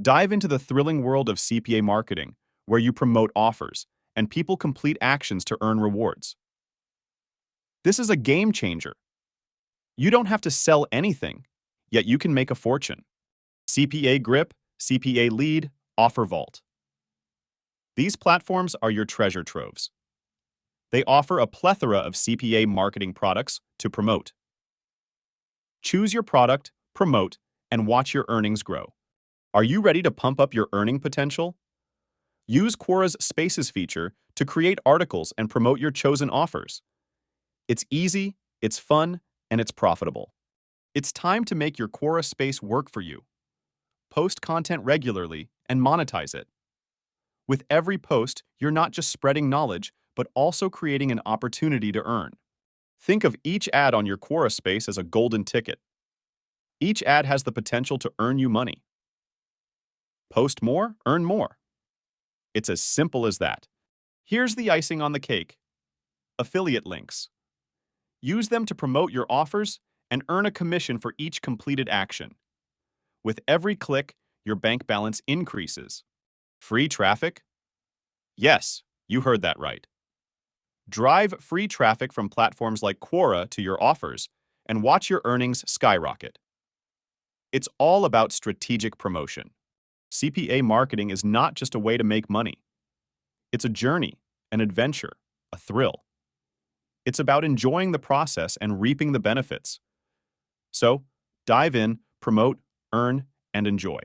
Dive into the thrilling world of CPA marketing, where you promote offers and people complete actions to earn rewards. This is a game changer. You don't have to sell anything, yet you can make a fortune. CPA Grip, CPA Lead, OfferVault. These platforms are your treasure troves. They offer a plethora of CPA marketing products to promote. Choose your product, promote, and watch your earnings grow. Are you ready to pump up your earning potential? Use Quora's Spaces feature to create articles and promote your chosen offers. It's easy, it's fun, and it's profitable. It's time to make your Quora space work for you. Post content regularly and monetize it. With every post, you're not just spreading knowledge, but also creating an opportunity to earn. Think of each ad on your Quora space as a golden ticket. Each ad has the potential to earn you money. Post more, earn more. It's as simple as that. Here's the icing on the cake. Affiliate links. Use them to promote your offers and earn a commission for each completed action. With every click, your bank balance increases. Free traffic? Yes, you heard that right. Drive free traffic from platforms like Quora to your offers and watch your earnings skyrocket. It's all about strategic promotion. CPA marketing is not just a way to make money. It's a journey, an adventure, a thrill. It's about enjoying the process and reaping the benefits. So, dive in, promote, earn, and enjoy.